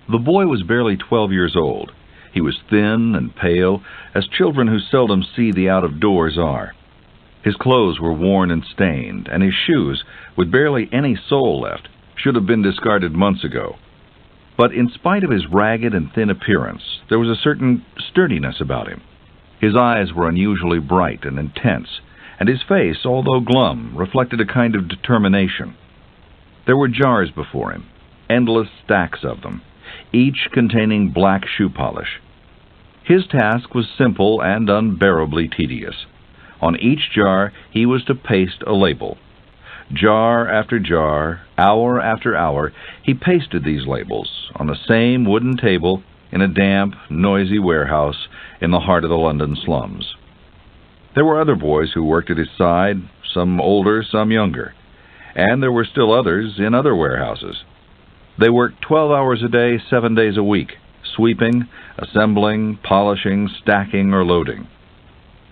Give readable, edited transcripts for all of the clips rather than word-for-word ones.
The boy was barely 12 years old. He was thin and pale, as children who seldom see the out-of-doors are. His clothes were worn and stained, and his shoes, with barely any sole left, should have been discarded months ago. But in spite of his ragged and thin appearance, there was a certain sturdiness about him. His eyes were unusually bright and intense, and his face, although glum, reflected a kind of determination. There were jars before him, endless stacks of them, each containing black shoe polish. His task was simple and unbearably tedious. On each jar he was to paste a label. Jar after jar, hour after hour, he pasted these labels on the same wooden table in a damp, noisy warehouse in the heart of the London slums. There were other boys who worked at his side, some older, some younger, and there were still others in other warehouses. They worked 12 hours a day, 7 days a week, sweeping, assembling, polishing, stacking, or loading.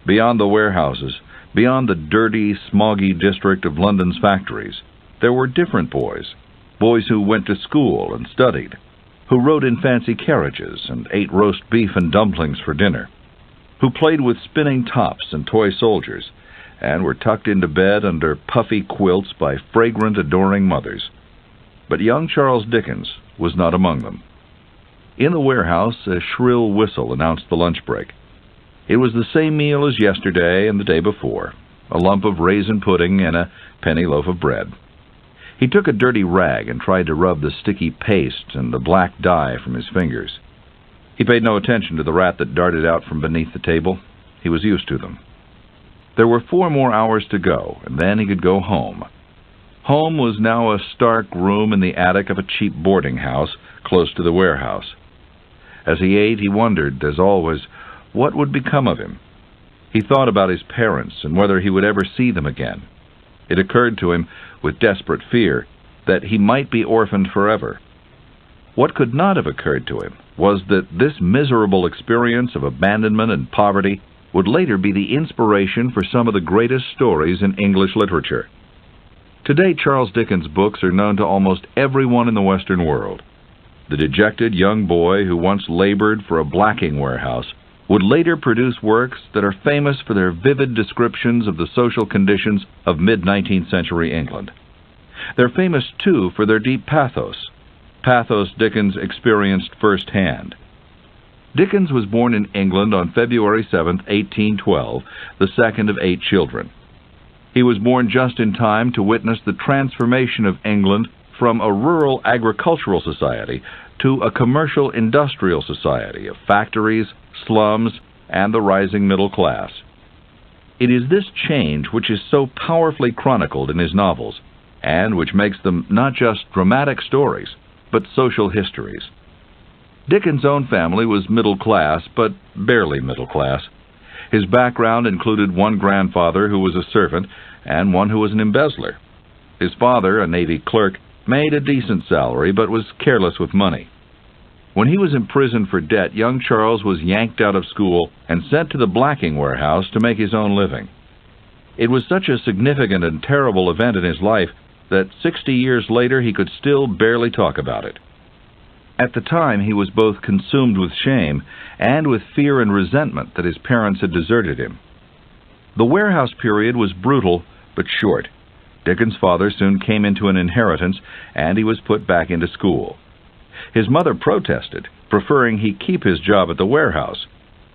Beyond the warehouses, beyond the dirty, smoggy district of London's factories, there were different boys who went to school and studied, who rode in fancy carriages and ate roast beef and dumplings for dinner, who played with spinning tops and toy soldiers, and were tucked into bed under puffy quilts by fragrant, adoring mothers. But young Charles Dickens was not among them. In the warehouse, a shrill whistle announced the lunch break. It was the same meal as yesterday and the day before, a lump of raisin pudding and a penny loaf of bread. He took a dirty rag and tried to rub the sticky paste and the black dye from his fingers. He paid no attention to the rat that darted out from beneath the table. He was used to them. There were 4 more hours to go, and then he could go home. Home was now a stark room in the attic of a cheap boarding house close to the warehouse. As he ate, he wondered, as always, what would become of him. He thought about his parents and whether he would ever see them again. It occurred to him, with desperate fear, that he might be orphaned forever. What could not have occurred to him was that this miserable experience of abandonment and poverty would later be the inspiration for some of the greatest stories in English literature. Today, Charles Dickens' books are known to almost everyone in the Western world. The dejected young boy who once labored for a blacking warehouse would later produce works that are famous for their vivid descriptions of the social conditions of mid-19th century England. They're famous, too, for their deep pathos Dickens experienced firsthand. Dickens was born in England on February 7, 1812, the second of 8 children. He was born just in time to witness the transformation of England from a rural agricultural society to a commercial industrial society of factories, slums, and the rising middle class. It is this change which is so powerfully chronicled in his novels, and which makes them not just dramatic stories, but social histories. Dickens' own family was middle class, but barely middle class. His background included one grandfather who was a servant and one who was an embezzler. His father, a Navy clerk, made a decent salary but was careless with money. When he was imprisoned for debt, young Charles was yanked out of school and sent to the blacking warehouse to make his own living. It was such a significant and terrible event in his life that 60 years later he could still barely talk about it. At the time, he was both consumed with shame and with fear and resentment that his parents had deserted him. The warehouse period was brutal but short. Dickens' father soon came into an inheritance, and he was put back into school. His mother protested, preferring he keep his job at the warehouse,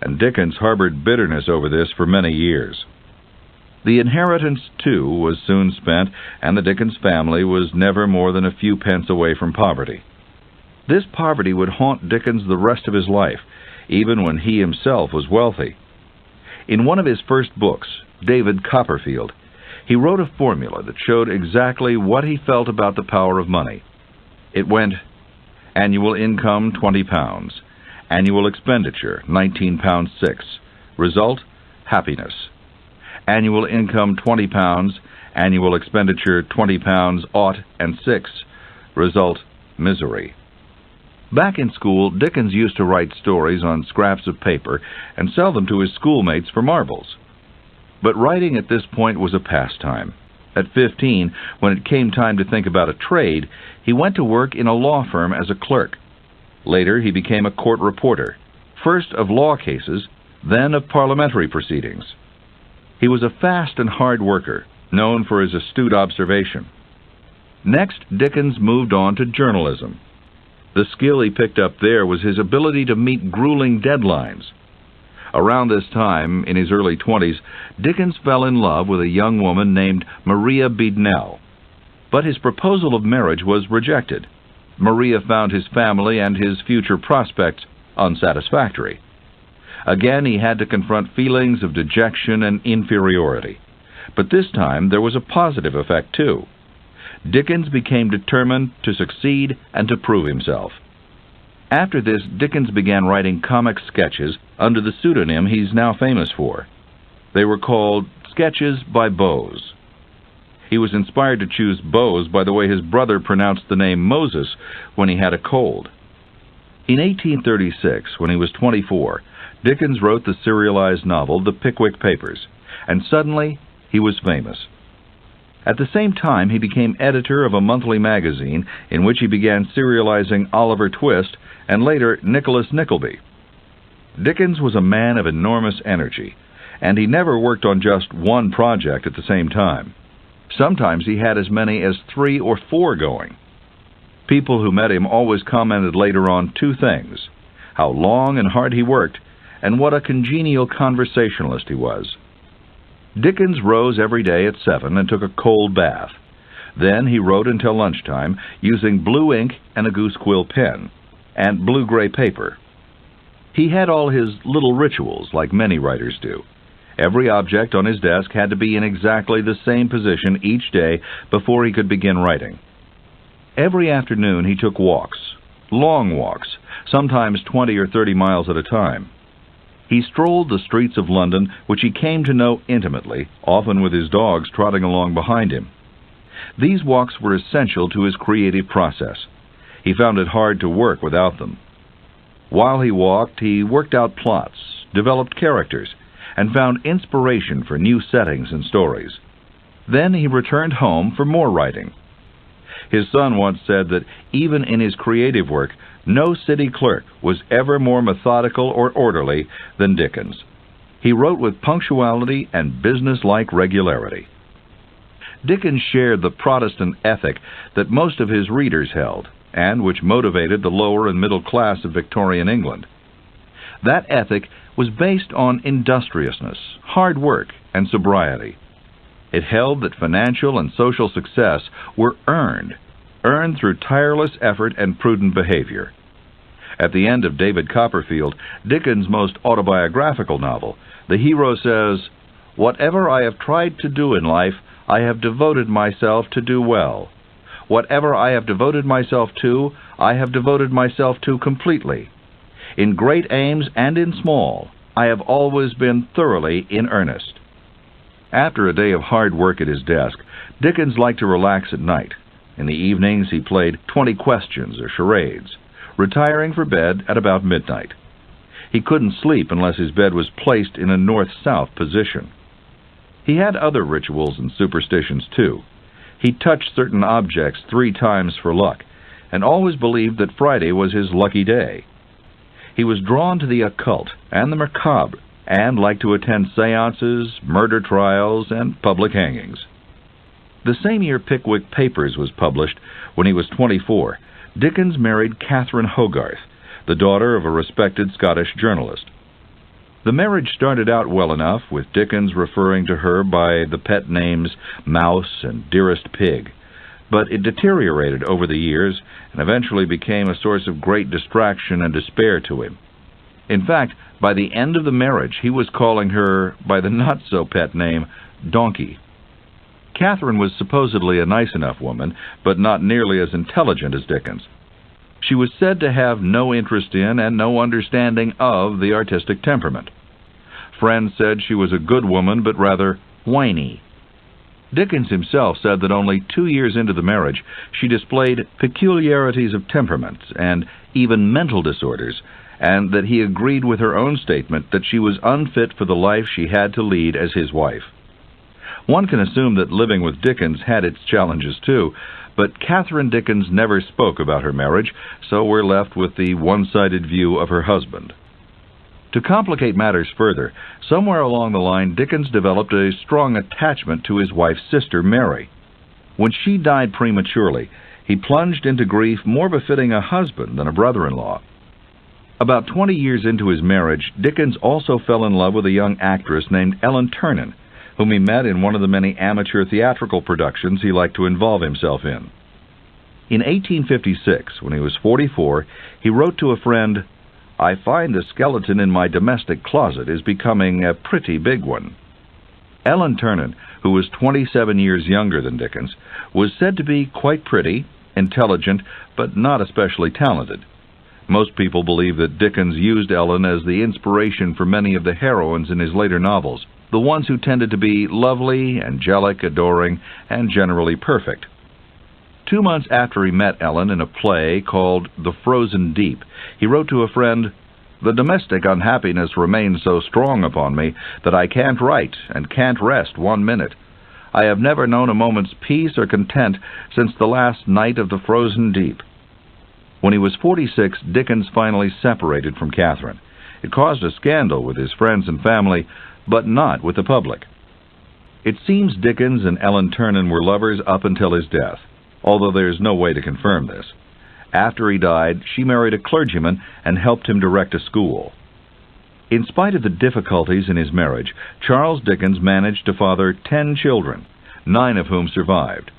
and Dickens harbored bitterness over this for many years. The inheritance, too, was soon spent, and the Dickens family was never more than a few pence away from poverty. This poverty would haunt Dickens the rest of his life, even when he himself was wealthy. In one of his first books, David Copperfield, he wrote a formula that showed exactly what he felt about the power of money. It went, annual income £20, annual expenditure £19.06, result, happiness. Annual income £20, annual expenditure £20.06, result, misery. Back in school, Dickens used to write stories on scraps of paper and sell them to his schoolmates for marbles. But writing at this point was a pastime. At 15, when it came time to think about a trade, he went to work in a law firm as a clerk. Later, he became a court reporter, first of law cases, then of parliamentary proceedings. He was a fast and hard worker, known for his astute observation. Next, Dickens moved on to journalism. The skill he picked up there was his ability to meet grueling deadlines. Around this time, in his early 20s, Dickens fell in love with a young woman named Maria Beadnell. But his proposal of marriage was rejected. Maria found his family and his future prospects unsatisfactory. Again, he had to confront feelings of dejection and inferiority. But this time, there was a positive effect, too. Dickens became determined to succeed and to prove himself. After this, Dickens began writing comic sketches under the pseudonym he's now famous for. They were called Sketches by Boz. He was inspired to choose Boz by the way his brother pronounced the name Moses when he had a cold. In 1836, when he was 24, Dickens wrote the serialized novel The Pickwick Papers, and suddenly he was famous. At the same time, he became editor of a monthly magazine in which he began serializing Oliver Twist and later Nicholas Nickleby. Dickens was a man of enormous energy, and he never worked on just one project at the same time. Sometimes he had as many as 3 or 4 going. People who met him always commented later on 2 things: how long and hard he worked, and what a congenial conversationalist he was. Dickens rose every day at 7 and took a cold bath. Then he wrote until lunchtime using blue ink and a goose quill pen, and blue-gray paper. He had all his little rituals, like many writers do. Every object on his desk had to be in exactly the same position each day before he could begin writing. Every afternoon he took walks, long walks, sometimes 20 or 30 miles at a time. He strolled the streets of London, which he came to know intimately, often with his dogs trotting along behind him. These walks were essential to his creative process. He found it hard to work without them. While he walked, he worked out plots, developed characters, and found inspiration for new settings and stories. Then he returned home for more writing. His son once said that even in his creative work, no city clerk was ever more methodical or orderly than Dickens. He wrote with punctuality and business-like regularity. Dickens shared the Protestant ethic that most of his readers held, and which motivated the lower and middle class of Victorian England. That ethic was based on industriousness, hard work, and sobriety. It held that financial and social success were earned through tireless effort and prudent behavior. At the end of David Copperfield, Dickens' most autobiographical novel, the hero says, "Whatever I have tried to do in life, I have devoted myself to do well. Whatever I have devoted myself to, I have devoted myself to completely. In great aims and in small, I have always been thoroughly in earnest." After a day of hard work at his desk, Dickens liked to relax at night. In the evenings, he played 20 questions or charades, retiring for bed at about midnight. He couldn't sleep unless his bed was placed in a north-south position. He had other rituals and superstitions, too. He touched certain objects 3 times for luck, and always believed that Friday was his lucky day. He was drawn to the occult and the macabre, and liked to attend seances, murder trials, and public hangings. The same year Pickwick Papers was published, when he was 24, Dickens married Catherine Hogarth, the daughter of a respected Scottish journalist. The marriage started out well enough, with Dickens referring to her by the pet names Mouse and Dearest Pig, but it deteriorated over the years and eventually became a source of great distraction and despair to him. In fact, by the end of the marriage, he was calling her by the not-so-pet name Donkey. Catherine was supposedly a nice enough woman, but not nearly as intelligent as Dickens. She was said to have no interest in and no understanding of the artistic temperament. Friends said she was a good woman, but rather whiny. Dickens himself said that only 2 years into the marriage, she displayed peculiarities of temperament and even mental disorders, and that he agreed with her own statement that she was unfit for the life she had to lead as his wife. One can assume that living with Dickens had its challenges too, But Catherine Dickens never spoke about her marriage, so we're left with the one-sided view of her husband. To complicate matters further, somewhere along the line Dickens developed a strong attachment to his wife's sister, Mary. When she died prematurely, he plunged into grief more befitting a husband than a brother-in-law. About 20 years into his marriage, Dickens also fell in love with a young actress named Ellen Ternan, whom he met in one of the many amateur theatrical productions he liked to involve himself in. In 1856, when he was 44, he wrote to a friend, "I find the skeleton in my domestic closet is becoming a pretty big one." Ellen Ternan, who was 27 years younger than Dickens, was said to be quite pretty, intelligent, but not especially talented. Most people believe that Dickens used Ellen as the inspiration for many of the heroines in his later novels, the ones who tended to be lovely, angelic, adoring, and generally perfect. 2 months after he met Ellen in a play called The Frozen Deep, he wrote to a friend, "The domestic unhappiness remains so strong upon me that I can't write and can't rest 1 minute. I have never known a moment's peace or content since the last night of the frozen deep." When he was 46, Dickens finally separated from Catherine. It caused a scandal with his friends and family, but not with the public. It seems Dickens and Ellen Ternan were lovers up until his death, although there's no way to confirm this. After he died, she married a clergyman and helped him direct a school. In spite of the difficulties in his marriage, Charles Dickens managed to father 10 children, 9 of whom survived.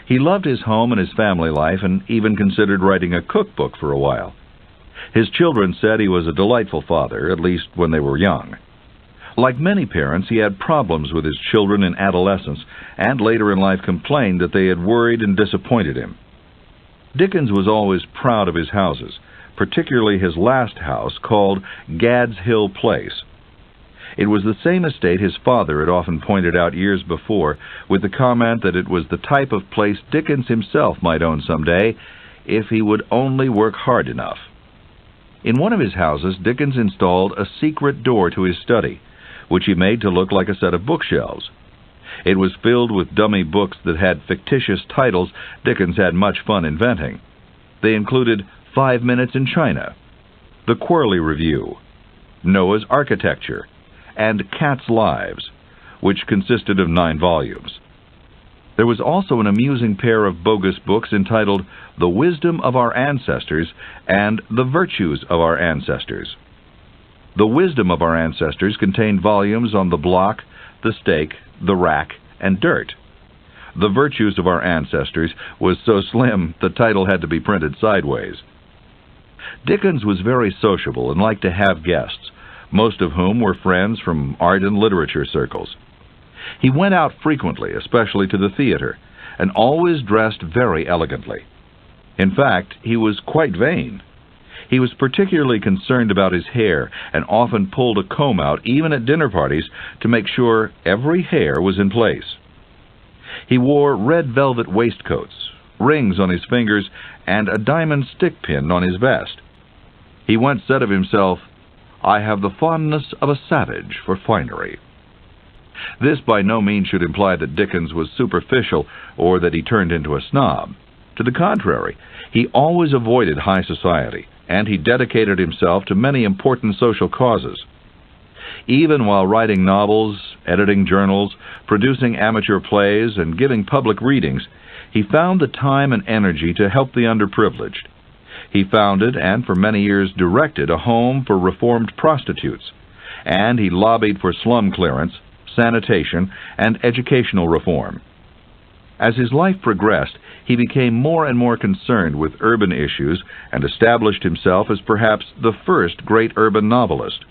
He loved his home and his family life and even considered writing a cookbook for a while. His children said he was a delightful father, at least when they were young. Like many parents, he had problems with his children in adolescence, and later in life complained that they had worried and disappointed him. Dickens was always proud of his houses, particularly his last house, called Gad's Hill Place. It was the same estate his father had often pointed out years before, with the comment that it was the type of place Dickens himself might own someday, if he would only work hard enough. In one of his houses, Dickens installed a secret door to his study, which he made to look like a set of bookshelves. It was filled with dummy books that had fictitious titles Dickens had much fun inventing. They included 5 Minutes in China, The Quirley Review, Noah's Architecture, and Cats' Lives, which consisted of 9 volumes. There was also an amusing pair of bogus books entitled The Wisdom of Our Ancestors and The Virtues of Our Ancestors. The Wisdom of Our Ancestors contained volumes on the block, the stake, the rack, and dirt. The Virtues of Our Ancestors was so slim the title had to be printed sideways. Dickens was very sociable and liked to have guests, most of whom were friends from art and literature circles. He went out frequently, especially to the theater, and always dressed very elegantly. In fact, he was quite vain. He was particularly concerned about his hair and often pulled a comb out, even at dinner parties, to make sure every hair was in place. He wore red velvet waistcoats, rings on his fingers, and a diamond stick pin on his vest. He once said of himself, "I have the fondness of a savage for finery." This by no means should imply that Dickens was superficial or that he turned into a snob. To the contrary, he always avoided high society, and he dedicated himself to many important social causes. Even while writing novels, editing journals, producing amateur plays, and giving public readings, he found the time and energy to help the underprivileged. He founded and for many years directed a home for reformed prostitutes, and he lobbied for slum clearance, sanitation, and educational reform. As his life progressed, he became more and more concerned with urban issues and established himself as perhaps the first great urban novelist.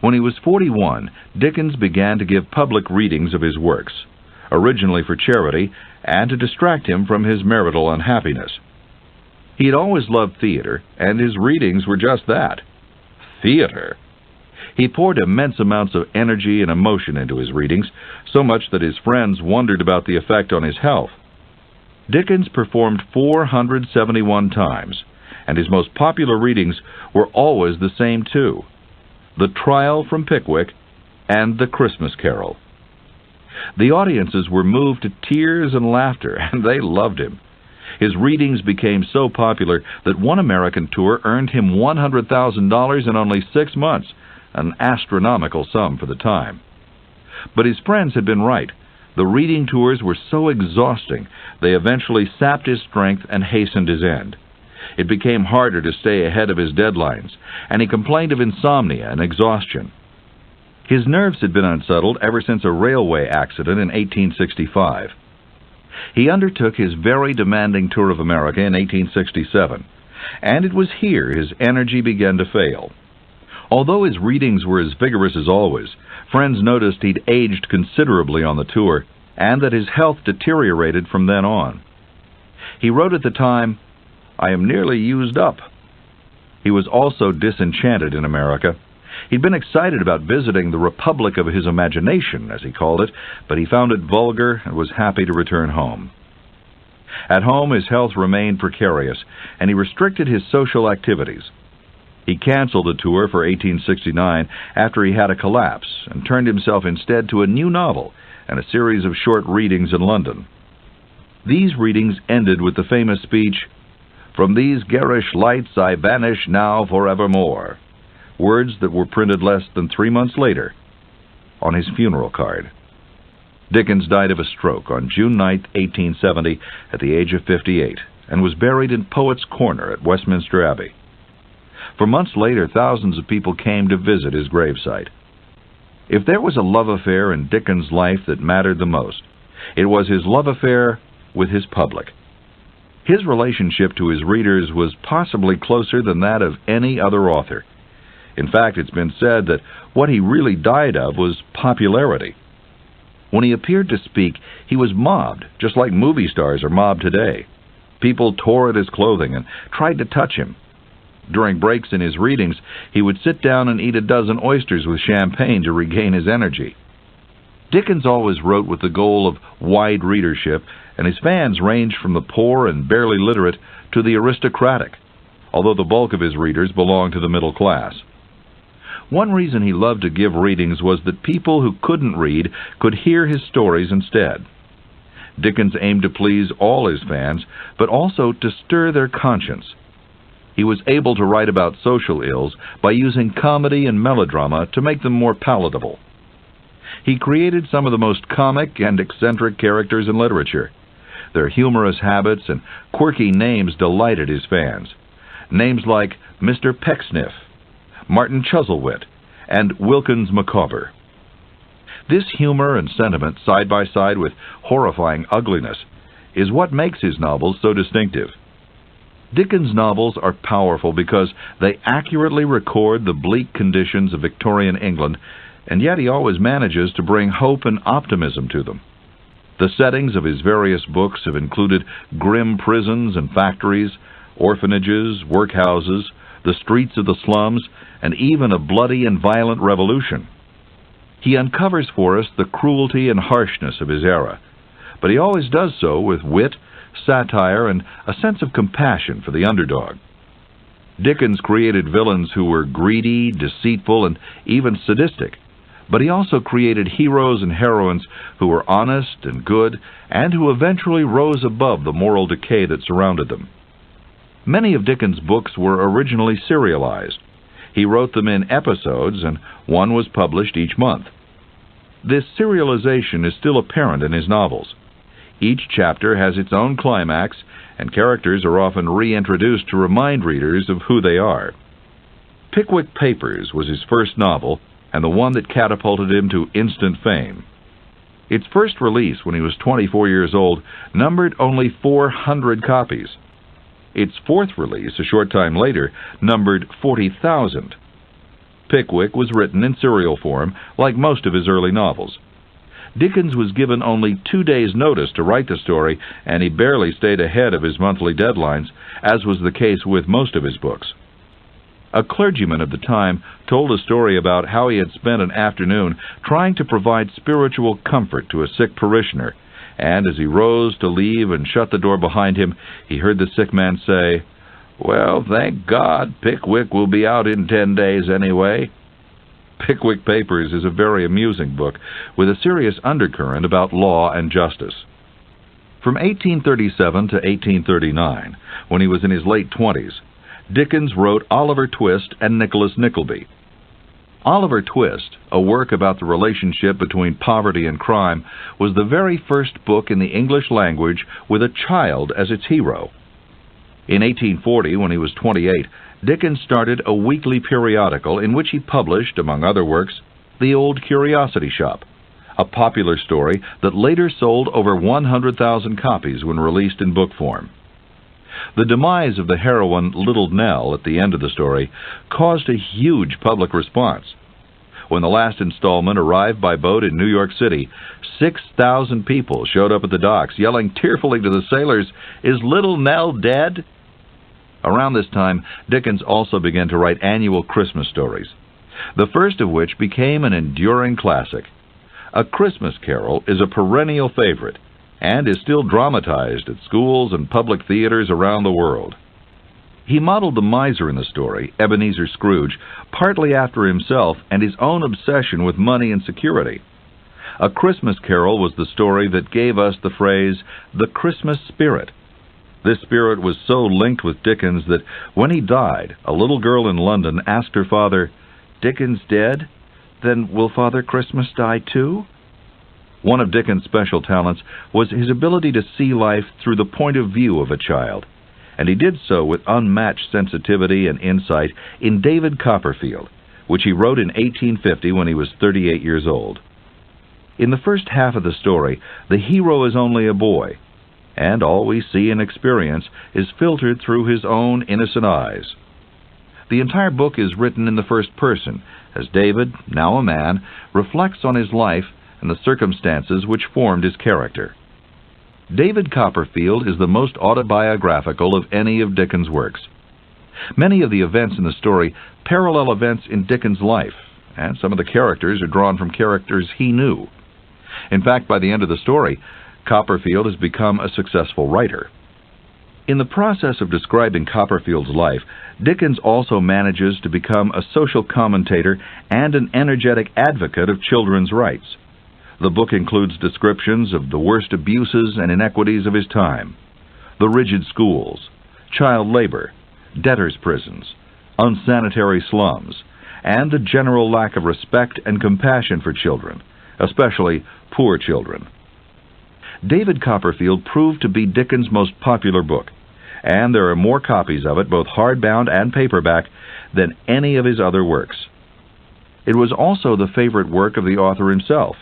When he was 41, Dickens began to give public readings of his works, originally for charity and to distract him from his marital unhappiness. He had always loved theater, and his readings were just that, theater. He poured immense amounts of energy and emotion into his readings, so much that his friends wondered about the effect on his health. Dickens performed 471 times, and his most popular readings were always the same two: The Trial from Pickwick and The Christmas Carol. The audiences were moved to tears and laughter, and they loved him. His readings became so popular that one American tour earned him $100,000 in only 6 months, an astronomical sum for the time. But his friends had been right. The reading tours were so exhausting, they eventually sapped his strength and hastened his end. It became harder to stay ahead of his deadlines, and he complained of insomnia and exhaustion. His nerves had been unsettled ever since a railway accident in 1865. He undertook his very demanding tour of America in 1867, and it was here his energy began to fail. Although his readings were as vigorous as always, friends noticed he'd aged considerably on the tour, and that his health deteriorated from then on. He wrote at the time, "I am nearly used up." He was also disenchanted in America. He'd been excited about visiting the republic of his imagination, as he called it, but he found it vulgar and was happy to return home. At home, his health remained precarious, and he restricted his social activities. He canceled the tour for 1869 after he had a collapse and turned himself instead to a new novel and a series of short readings in London. These readings ended with the famous speech, "From these garish lights I vanish now forevermore," words that were printed less than 3 months later on his funeral card. Dickens died of a stroke on June 9, 1870, at the age of 58, and was buried in Poets' Corner at Westminster Abbey. For months later, thousands of people came to visit his gravesite. If there was a love affair in Dickens' life that mattered the most, it was his love affair with his public. His relationship to his readers was possibly closer than that of any other author. In fact, it's been said that what he really died of was popularity. When he appeared to speak, he was mobbed, just like movie stars are mobbed today. People tore at his clothing and tried to touch him. During breaks in his readings, he would sit down and eat a dozen oysters with champagne to regain his energy. Dickens always wrote with the goal of wide readership, and his fans ranged from the poor and barely literate to the aristocratic, although the bulk of his readers belonged to the middle class. One reason he loved to give readings was that people who couldn't read could hear his stories instead. Dickens aimed to please all his fans, but also to stir their conscience. He was able to write about social ills by using comedy and melodrama to make them more palatable. He created some of the most comic and eccentric characters in literature. Their humorous habits and quirky names delighted his fans. Names like Mr. Pecksniff, Martin Chuzzlewit, and Wilkins Micawber. This humor and sentiment, side by side with horrifying ugliness, is what makes his novels so distinctive. Dickens' novels are powerful because they accurately record the bleak conditions of Victorian England, and yet he always manages to bring hope and optimism to them. The settings of his various books have included grim prisons and factories, orphanages, workhouses, the streets of the slums, and even a bloody and violent revolution. He uncovers for us the cruelty and harshness of his era, but he always does so with wit, satire, and a sense of compassion for the underdog. Dickens created villains who were greedy, deceitful, and even sadistic, but he also created heroes and heroines who were honest and good, and who eventually rose above the moral decay that surrounded them. Many of Dickens' books were originally serialized. He wrote them in episodes, and one was published each month. This serialization is still apparent in his novels. Each chapter has its own climax, and characters are often reintroduced to remind readers of who they are. Pickwick Papers was his first novel, and the one that catapulted him to instant fame. Its first release, when he was 24 years old, numbered only 400 copies. Its fourth release, a short time later, numbered 40,000. Pickwick was written in serial form, like most of his early novels. Dickens was given only 2 days' notice to write the story, and he barely stayed ahead of his monthly deadlines, as was the case with most of his books. A clergyman of the time told a story about how he had spent an afternoon trying to provide spiritual comfort to a sick parishioner, and as he rose to leave and shut the door behind him, he heard the sick man say, "Well, thank God, Pickwick will be out in 10 days anyway." Pickwick Papers is a very amusing book with a serious undercurrent about law and justice. From 1837 to 1839, when he was in his late 20s, Dickens wrote Oliver Twist and Nicholas Nickleby. Oliver Twist, a work about the relationship between poverty and crime, was the very first book in the English language with a child as its hero. In 1840, when he was 28, Dickens started a weekly periodical in which he published, among other works, The Old Curiosity Shop, a popular story that later sold over 100,000 copies when released in book form. The demise of the heroine Little Nell at the end of the story caused a huge public response. When the last installment arrived by boat in New York City, 6,000 people showed up at the docks, yelling tearfully to the sailors, "Is Little Nell dead?" Around this time, Dickens also began to write annual Christmas stories, the first of which became an enduring classic. A Christmas Carol is a perennial favorite, and is still dramatized at schools and public theaters around the world. He modeled the miser in the story, Ebenezer Scrooge, partly after himself and his own obsession with money and security. A Christmas Carol was the story that gave us the phrase, "the Christmas spirit." This spirit was so linked with Dickens that when he died, a little girl in London asked her father, "Dickens dead? Then will Father Christmas die too?" One of Dickens' special talents was his ability to see life through the point of view of a child, and he did so with unmatched sensitivity and insight in David Copperfield, which he wrote in 1850 when he was 38 years old. In the first half of the story, the hero is only a boy, and all we see and experience is filtered through his own innocent eyes. The entire book is written in the first person, as David, now a man, reflects on his life and the circumstances which formed his character. David Copperfield is the most autobiographical of any of Dickens' works. Many of the events in the story parallel events in Dickens' life, and some of the characters are drawn from characters he knew. In fact, by the end of the story, Copperfield has become a successful writer. In the process of describing Copperfield's life, Dickens also manages to become a social commentator and an energetic advocate of children's rights. The book includes descriptions of the worst abuses and inequities of his time: the rigid schools, child labor, debtors' prisons, unsanitary slums, and the general lack of respect and compassion for children, especially poor children. David Copperfield proved to be Dickens' most popular book, and there are more copies of it, both hardbound and paperback, than any of his other works. It was also the favorite work of the author himself.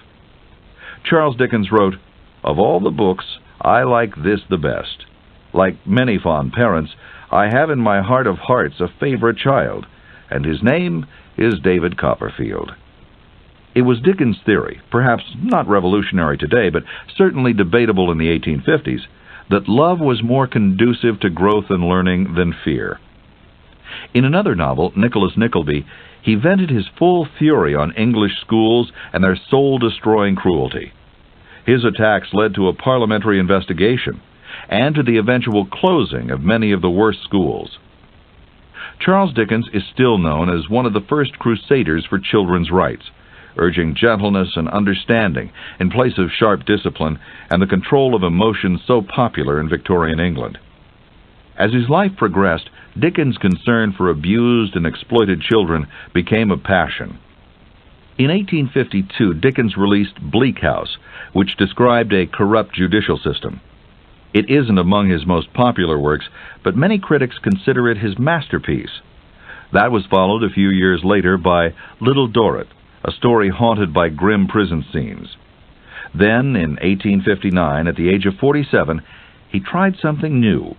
Charles Dickens wrote, "Of all the books, I like this the best. Like many fond parents, I have in my heart of hearts a favorite child, and his name is David Copperfield." It was Dickens' theory, perhaps not revolutionary today, but certainly debatable in the 1850s, that love was more conducive to growth and learning than fear. In another novel, Nicholas Nickleby, he vented his full fury on English schools and their soul-destroying cruelty. His attacks led to a parliamentary investigation and to the eventual closing of many of the worst schools. Charles Dickens is still known as one of the first crusaders for children's rights, urging gentleness and understanding in place of sharp discipline and the control of emotions so popular in Victorian England. As his life progressed, Dickens' concern for abused and exploited children became a passion. In 1852, Dickens released Bleak House, which described a corrupt judicial system. It isn't among his most popular works, but many critics consider it his masterpiece. That was followed a few years later by Little Dorrit, a story haunted by grim prison scenes. Then, in 1859, at the age of 47, he tried something new.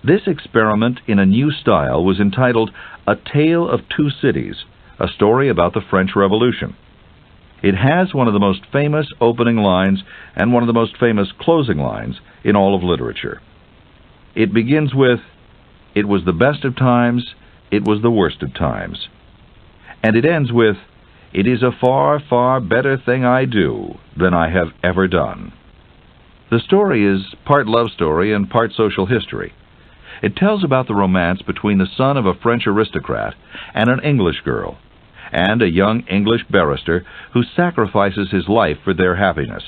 This experiment in a new style was entitled A Tale of Two Cities, a story about the French Revolution. It has one of the most famous opening lines and one of the most famous closing lines in all of literature. It begins with, "It was the best of times, it was the worst of times." And it ends with, "It is a far, far better thing I do than I have ever done." The story is part love story and part social history. It tells about the romance between the son of a French aristocrat and an English girl, and a young English barrister who sacrifices his life for their happiness.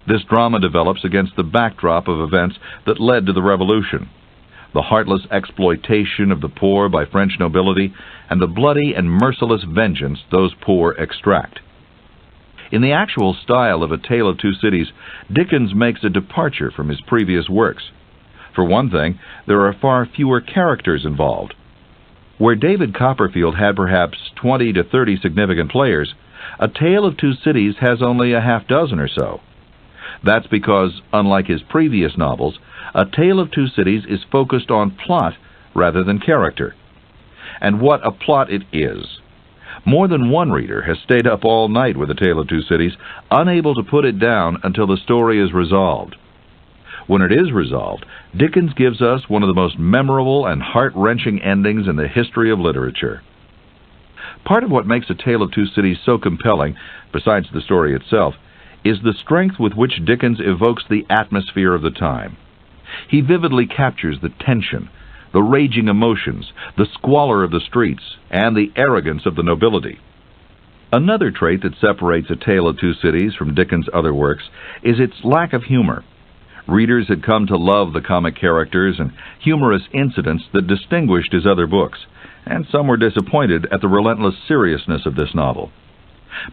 This drama develops against the backdrop of events that led to the Revolution, the heartless exploitation of the poor by French nobility, and the bloody and merciless vengeance those poor extract. In the actual style of A Tale of Two Cities, Dickens makes a departure from his previous works. For one thing, there are far fewer characters involved. Where David Copperfield had perhaps 20 to 30 significant players, A Tale of Two Cities has only a half dozen or so. That's because, unlike his previous novels, A Tale of Two Cities is focused on plot rather than character. And what a plot it is! More than one reader has stayed up all night with A Tale of Two Cities, unable to put it down until the story is resolved. When it is resolved, Dickens gives us one of the most memorable and heart-wrenching endings in the history of literature. Part of what makes A Tale of Two Cities so compelling, besides the story itself, is the strength with which Dickens evokes the atmosphere of the time. He vividly captures the tension, the raging emotions, the squalor of the streets, and the arrogance of the nobility. Another trait that separates A Tale of Two Cities from Dickens' other works is its lack of humor. Readers had come to love the comic characters and humorous incidents that distinguished his other books, and some were disappointed at the relentless seriousness of this novel.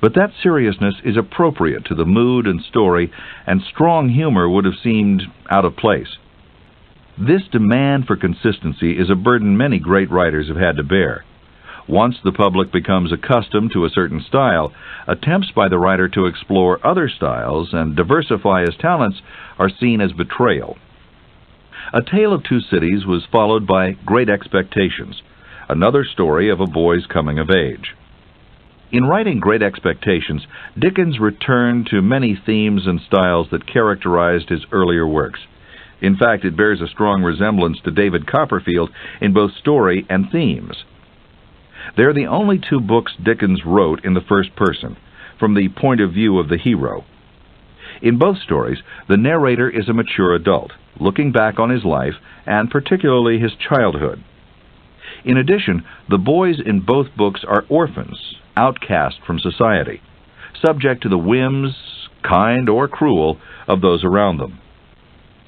But that seriousness is appropriate to the mood and story, and strong humor would have seemed out of place. This demand for consistency is a burden many great writers have had to bear. Once the public becomes accustomed to a certain style, attempts by the writer to explore other styles and diversify his talents are seen as betrayal. A Tale of Two Cities was followed by Great Expectations, another story of a boy's coming of age. In writing Great Expectations, Dickens returned to many themes and styles that characterized his earlier works. In fact, it bears a strong resemblance to David Copperfield in both story and themes. They're the only two books Dickens wrote in the first person, from the point of view of the hero. In both stories, the narrator is a mature adult, looking back on his life, and particularly his childhood. In addition, the boys in both books are orphans, outcast from society, subject to the whims, kind or cruel, of those around them.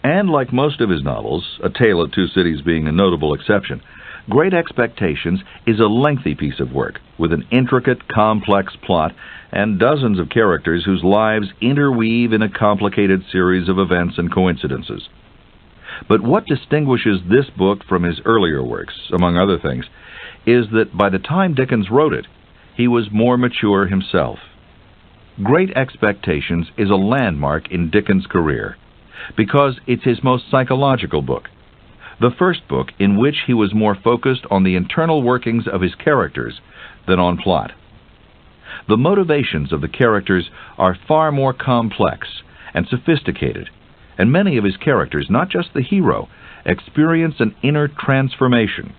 And like most of his novels, A Tale of Two Cities being a notable exception, Great Expectations is a lengthy piece of work, with an intricate, complex plot and dozens of characters whose lives interweave in a complicated series of events and coincidences. But what distinguishes this book from his earlier works, among other things, is that by the time Dickens wrote it, he was more mature himself. Great Expectations is a landmark in Dickens' career, because it's his most psychological book, the first book in which he was more focused on the internal workings of his characters than on plot. The motivations of the characters are far more complex and sophisticated, and many of his characters, not just the hero, experience an inner transformation.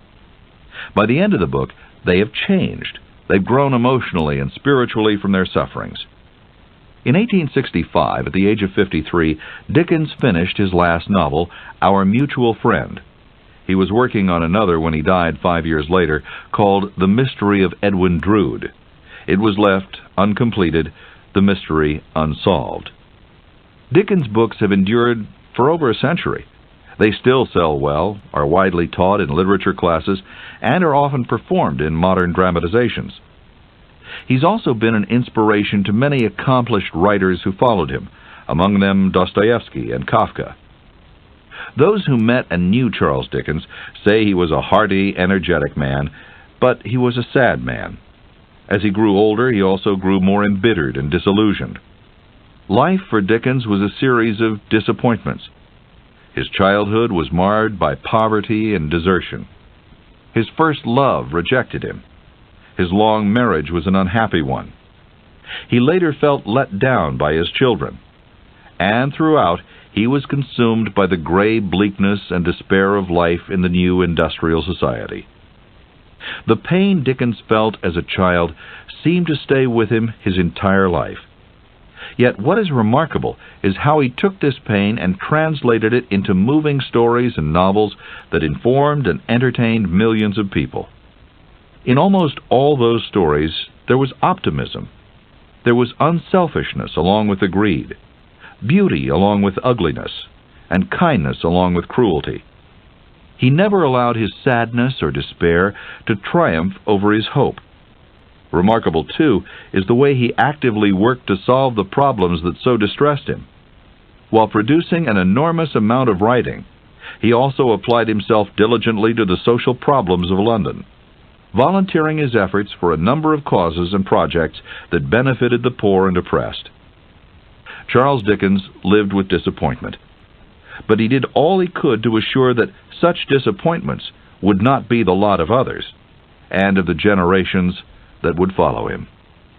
By the end of the book, they have changed. They've grown emotionally and spiritually from their sufferings. In 1865, at the age of 53, Dickens finished his last novel, Our Mutual Friend. He was working on another when he died 5 years later, called The Mystery of Edwin Drood. It was left uncompleted, the mystery unsolved. Dickens' books have endured for over a century. They still sell well, are widely taught in literature classes, and are often performed in modern dramatizations. He's also been an inspiration to many accomplished writers who followed him, among them Dostoevsky and Kafka. Those who met and knew Charles Dickens say he was a hearty, energetic man, but he was a sad man. As he grew older, he also grew more embittered and disillusioned. Life for Dickens was a series of disappointments. His childhood was marred by poverty and desertion. His first love rejected him. His long marriage was an unhappy one. He later felt let down by his children. And throughout, he was consumed by the gray bleakness and despair of life in the new industrial society. The pain Dickens felt as a child seemed to stay with him his entire life. Yet what is remarkable is how he took this pain and translated it into moving stories and novels that informed and entertained millions of people. In almost all those stories, there was optimism. There was unselfishness along with the greed, beauty along with ugliness, and kindness along with cruelty. He never allowed his sadness or despair to triumph over his hope. Remarkable, too, is the way he actively worked to solve the problems that so distressed him. While producing an enormous amount of writing, he also applied himself diligently to the social problems of London, volunteering his efforts for a number of causes and projects that benefited the poor and oppressed. Charles Dickens lived with disappointment, but he did all he could to assure that such disappointments would not be the lot of others and of the generations that would follow him.